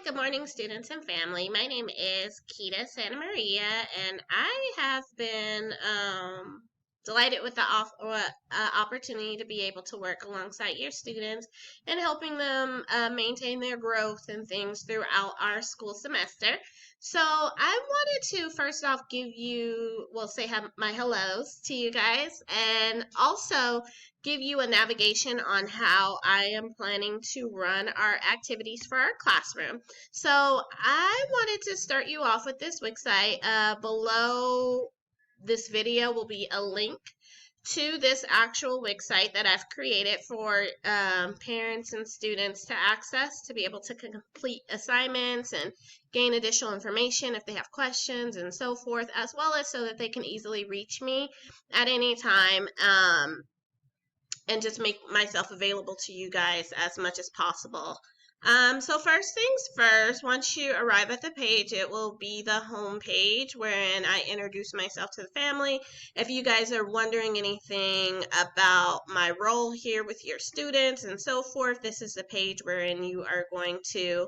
Good morning, students and family. My name is Kita Santa Maria, and I have been delighted with the opportunity to be able to work alongside your students and helping them maintain their growth and things throughout our school semester. So I wanted to first off give you, well, say my hellos to you guys, and also give you a navigation on how I am planning to run our activities for our classroom. So I wanted to start you off with this website. Below this video will be a link to this actual website that I've created for parents and students to access to be able to complete assignments and gain additional information if they have questions and so forth, as well as so that they can easily reach me at any time and just make myself available to you guys as much as possible. So first things first, once you arrive at the page, it will be the home page wherein I introduce myself to the family. If you guys are wondering anything about my role here with your students and so forth, this is the page wherein you are going to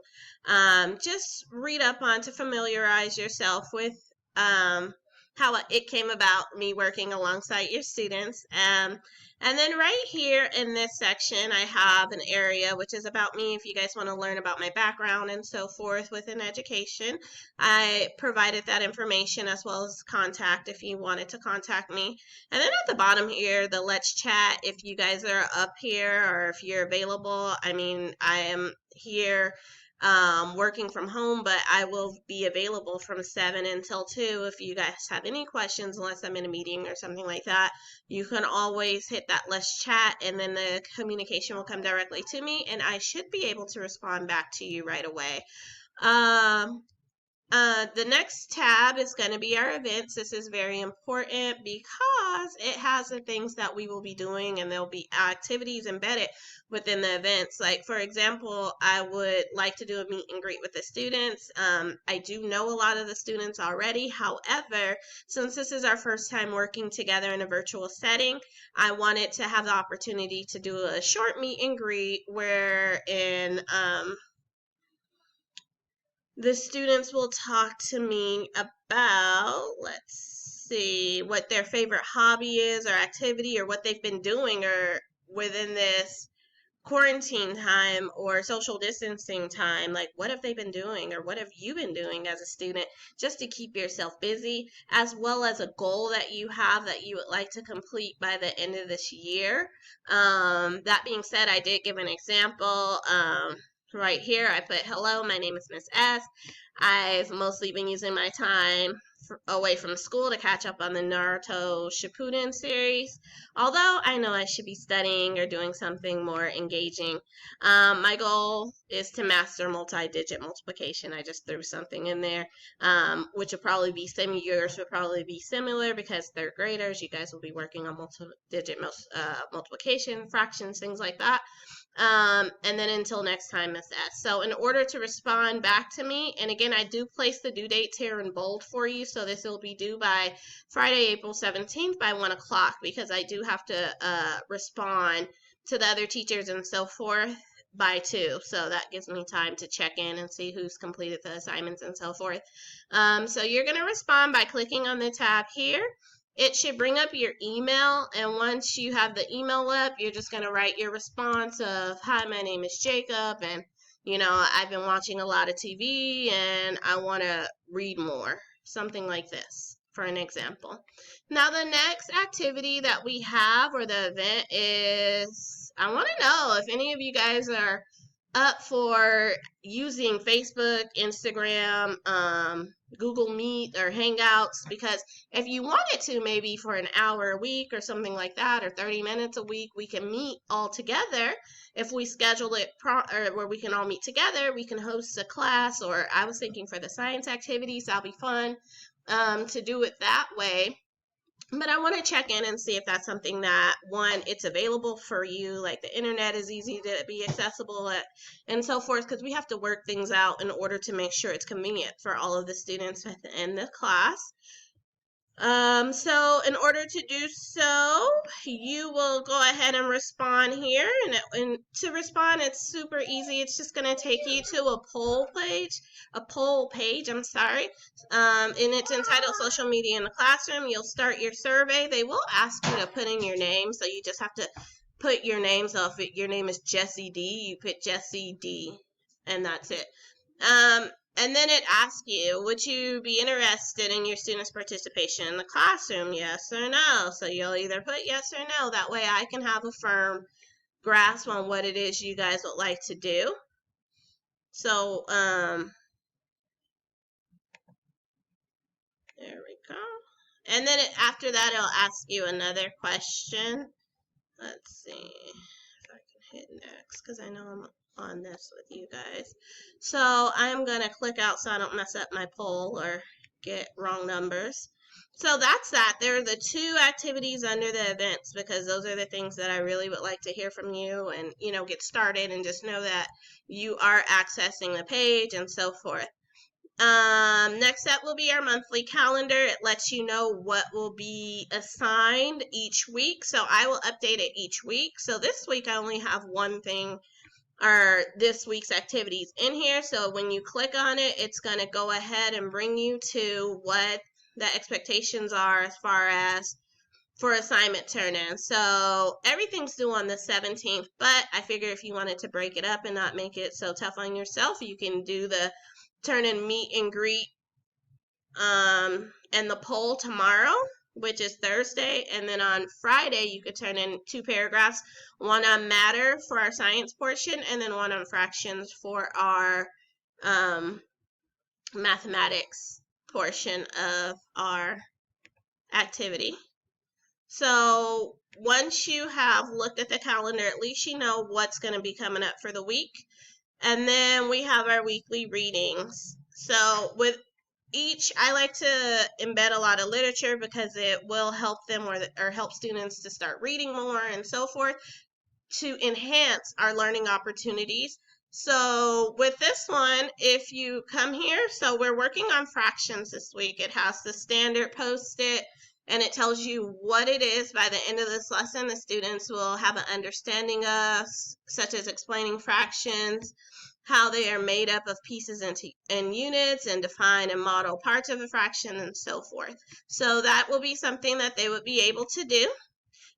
just read up on to familiarize yourself with how it came about me working alongside your students. And then right here in this section, I have an area which is about me if you guys want to learn about my background and so forth within education. I provided that information as well as contact if you wanted to contact me. And then at the bottom here, the Let's Chat, if you guys are up here or if you're available. I mean, I am here working from home, but I will be available from 7 until 2 if you guys have any questions, unless I'm in a meeting or something like that. You can always hit that Let's Chat, and then the communication will come directly to me, and I should be able to respond back to you right away. The next tab is going to be our events. This is very important because it has the things that we will be doing, and there'll be activities embedded within the events. Like, for example, I would like to do a meet and greet with the students. I do know a lot of the students already. However, since this is our first time working together in a virtual setting, I wanted to have the opportunity to do a short meet and greet wherein the students will talk to me about, let's see, what their favorite hobby is or activity or what they've been doing or within this quarantine time or social distancing time. Like, what have they been doing or what have you been doing as a student just to keep yourself busy, as well as a goal that you have that you would like to complete by the end of this year. That being said, I did give an example. Right here, I put, hello, my name is Miss S. I've mostly been using my time away from school to catch up on the Naruto Shippuden series, although I know I should be studying or doing something more engaging. My goal is to master multi-digit multiplication. I just threw something in there, which will probably be yours will probably be similar because third graders, you guys will be working on multi-digit multiplication, fractions, things like that. And then until next time, Miss S. So in order to respond back to me, and again, I do place the due dates here in bold for you, so this will be due by Friday, April 17th by 1 o'clock, because I do have to respond to the other teachers and so forth by 2, so that gives me time to check in and see who's completed the assignments and so forth. So you're going to respond by clicking on the tab here. It should bring up your email, and once you have the email up, you're just going to write your response of, hi, my name is Jacob, and, you know, I've been watching a lot of TV, and I want to read more, something like this, for an example. Now, the next activity that we have, or the event, is, I want to know if any of you guys are up for using Facebook, Instagram, Google Meet, or Hangouts, because if you wanted to, maybe for an hour a week or something like that, or 30 minutes a week, we can meet all together. If we schedule it where we can all meet together, we can host a class, or I was thinking for the science activities, that'll be fun to do it that way. But I want to check in and see if that's something that, one, it's available for you, like the internet is easy to be accessible at, and so forth, because we have to work things out in order to make sure it's convenient for all of the students within the class. So in order to do so, you will go ahead and respond here. And to respond, it's super easy. It's just going to take you to a poll page, I'm sorry. And it's entitled Social Media in the Classroom. You'll start your survey. They will ask you to put in your name, so you just have to put your name. So if your name is Jessie D, you put Jessie D, and that's it. And then it asks you, would you be interested in your students' participation in the classroom, yes or no? So you'll either put yes or no. That way I can have a firm grasp on what it is you guys would like to do. So, there we go. And then after that, it'll ask you another question. Let's see if I can hit next, because I know I'm on this with you guys. So I'm going to click out so I don't mess up my poll or get wrong numbers. So that's that. There are the 2 activities under the events, because those are the things that I really would like to hear from you and, get started and just know that you are accessing the page and so forth. Next up will be our monthly calendar. It lets you know what will be assigned each week. So I will update it each week. So this week I only have one thing, or this week's activities in here. So when you click on it, it's going to go ahead and bring you to what the expectations are as far as for assignment turn-in. So everything's due on the 17th, but I figure if you wanted to break it up and not make it so tough on yourself, you can do the turn-in meet and greet and the poll tomorrow, which is Thursday, and then on Friday you could turn in 2 paragraphs, one on matter for our science portion and then one on fractions for our mathematics portion of our activity. So once you have looked at the calendar, at least you know what's going to be coming up for the week. And then we have our weekly readings. So with each, I like to embed a lot of literature because it will help them or help students to start reading more and so forth to enhance our learning opportunities. So with this one, if you come here, so we're working on fractions this week. It has the standard post-it, and it tells you what it is. By the end of this lesson, the students will have an understanding of, such as explaining fractions, how they are made up of pieces and units, and define and model parts of a fraction, and so forth. So that will be something that they would be able to do.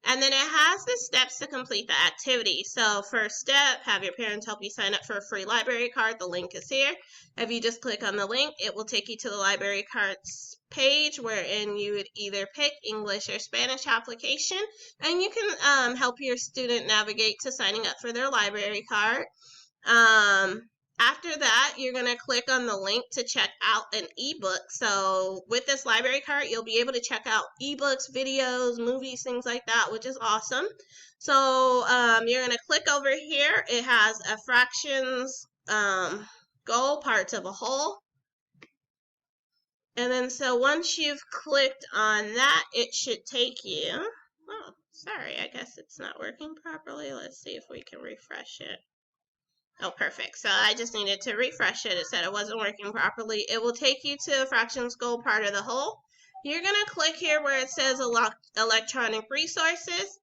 And then it has the steps to complete the activity. So first step, have your parents help you sign up for a free library card. The link is here. If you just click on the link, it will take you to the library cards page, wherein you would either pick English or Spanish application, and you can help your student navigate to signing up for their library card. After that, you're going to click on the link to check out an ebook. So with this library card, you'll be able to check out ebooks, videos, movies, things like that, which is awesome. So you're going to click over here. It has a fractions goal, parts of a whole. And then so once you've clicked on that, it should take you. Oh, sorry, I guess it's not working properly. Let's see if we can refresh it. Oh, perfect. So I just needed to refresh it. It said it wasn't working properly. It will take you to fractions goal, part of the whole. You're going to click here where it says electronic resources.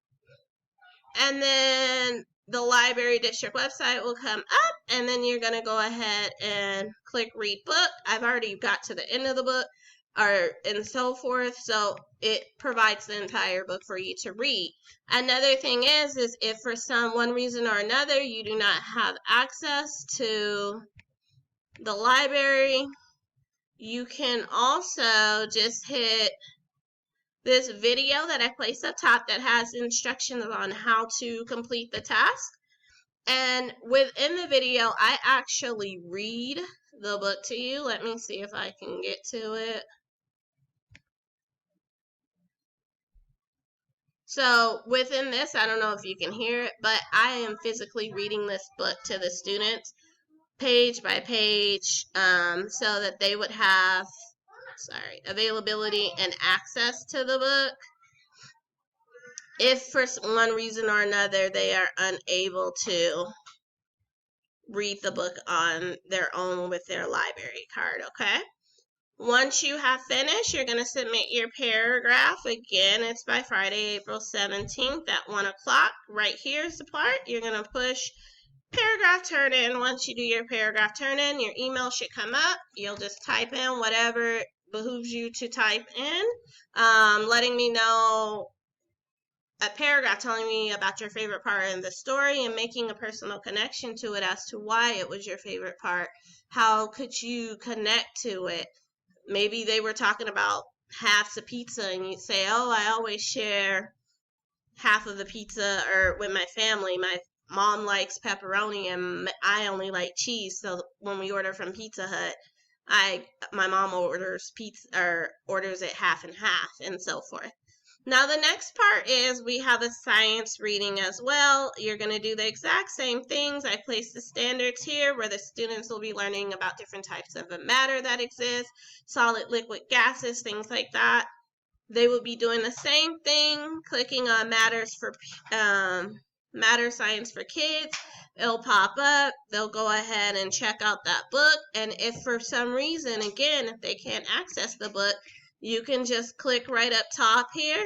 And then the library district website will come up. And then you're going to go ahead and click read book. I've already got to the end of the book, and so forth. So it provides the entire book for you to read. Another thing is if for one reason or another you do not have access to the library, you can also just hit this video that I placed up top that has instructions on how to complete the task. And within the video, I actually read the book to you. Let me see if I can get to it. So within this, I don't know if you can hear it, but I am physically reading this book to the students page by page, so that they would have, availability and access to the book if for one reason or another they are unable to read the book on their own with their library card, okay? Once you have finished, you're going to submit your paragraph. Again, it's by Friday, April 17th at 1 o'clock. Right here's the part. You're going to push paragraph turn in. Once you do your paragraph turn in, your email should come up. You'll just type in whatever behooves you to type in, letting me know a paragraph telling me about your favorite part of the story and making a personal connection to it as to why it was your favorite part. How could you connect to it? Maybe they were talking about halves of pizza and you say, oh, I always share half of the pizza or with my family. My mom likes pepperoni and I only like cheese. So when we order from Pizza Hut, my mom orders pizza or orders it half and half and so forth. Now the next part is we have a science reading as well. You're going to do the exact same things. I placed the standards here where the students will be learning about different types of matter that exist, solid, liquid, gases, things like that. They will be doing the same thing, clicking on matter science for kids. It'll pop up. They'll go ahead and check out that book. And if for some reason, again, if they can't access the book, you can just click right up top here,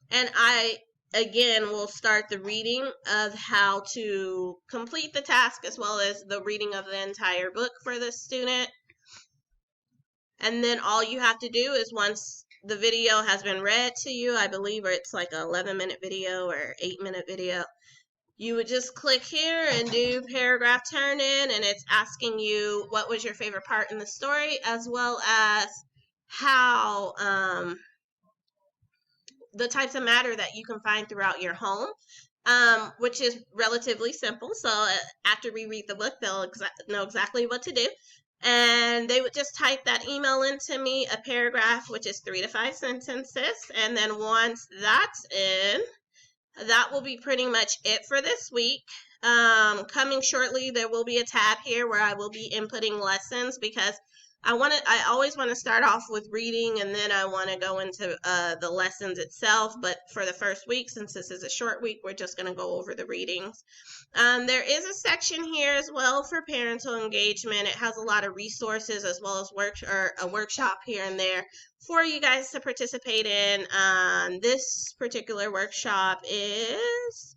and I, again, will start the reading of how to complete the task as well as the reading of the entire book for the student. And then all you have to do is once the video has been read to you, I believe it's like an 11-minute video or 8-minute video, you would just click here and do paragraph turn in, and it's asking you what was your favorite part in the story as well as how the types of matter that you can find throughout your home, which is relatively simple. So after we read the book, they'll know exactly what to do. And they would just type that email into me, a paragraph, which is 3 to 5 sentences. And then once that's in, that will be pretty much it for this week. Coming shortly, there will be a tab here where I will be inputting lessons because I always want to start off with reading and then I want to go into the lessons itself. But for the first week, since this is a short week, we're just going to go over the readings. There is a section here as well for parental engagement. It has a lot of resources as well as a workshop here and there for you guys to participate in. This particular workshop is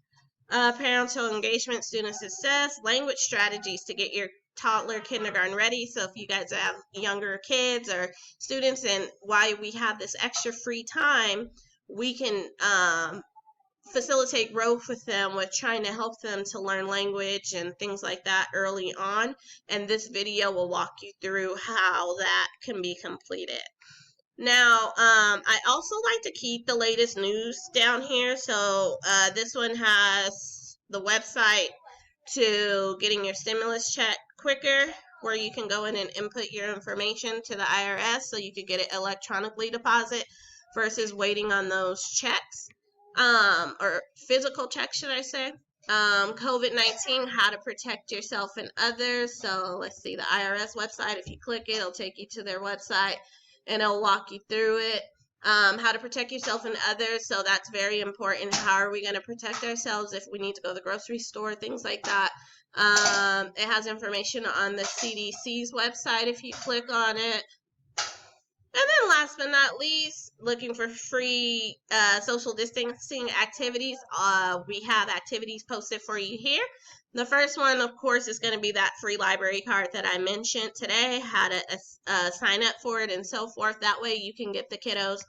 parental engagement, student success, language strategies to get your toddler kindergarten ready. So if you guys have younger kids or students and why we have this extra free time, we can facilitate growth with them with trying to help them to learn language and things like that early on. And this video will walk you through how that can be completed. Now, I also like to keep the latest news down here. So this one has the website to getting your stimulus check quicker, where you can go in and input your information to the IRS so you could get it electronically deposit versus waiting on those checks, or physical checks, should I say. COVID-19, how to protect yourself and others. So let's see, the IRS website, if you click it, it'll take you to their website and it'll walk you through it. How to protect yourself and others, so that's very important. How are we going to protect ourselves if we need to go to the grocery store, things like that. It has information on the CDC's website if you click on it. And then last but not least, looking for free social distancing activities. We have activities posted for you here. The first one, of course, is going to be that free library card that I mentioned today, how to sign up for it and so forth. That way you can get the kiddos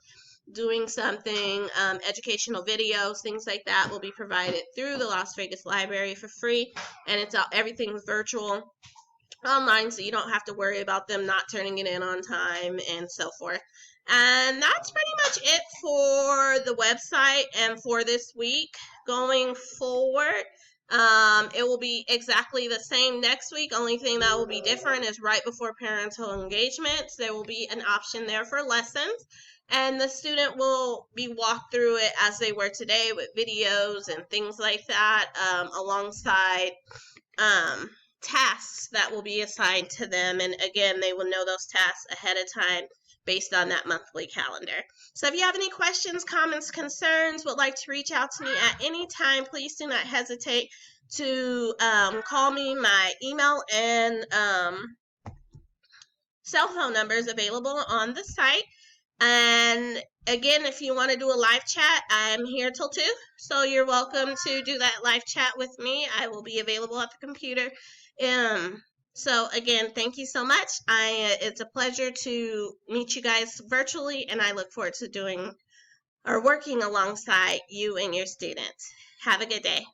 doing something, educational videos, things like that will be provided through the Las Vegas Library for free. And it's everything's virtual online, so you don't have to worry about them not turning it in on time and so forth. And that's pretty much it for the website and for this week. Going forward, it will be exactly the same next week. Only thing that will be different is right before parental engagements, there will be an option there for lessons. And the student will be walked through it as they were today with videos and things like that, alongside tasks that will be assigned to them. And again, they will know those tasks ahead of time based on that monthly calendar. So if you have any questions, comments, concerns, would like to reach out to me at any time, please do not hesitate to call me. My email and cell phone numbers available on the site. And again, if you want to do a live chat, I'm here till 2. So you're welcome to do that live chat with me. I will be available at the computer. So again, thank you so much. It's a pleasure to meet you guys virtually, and I look forward to doing or working alongside you and your students. Have a good day.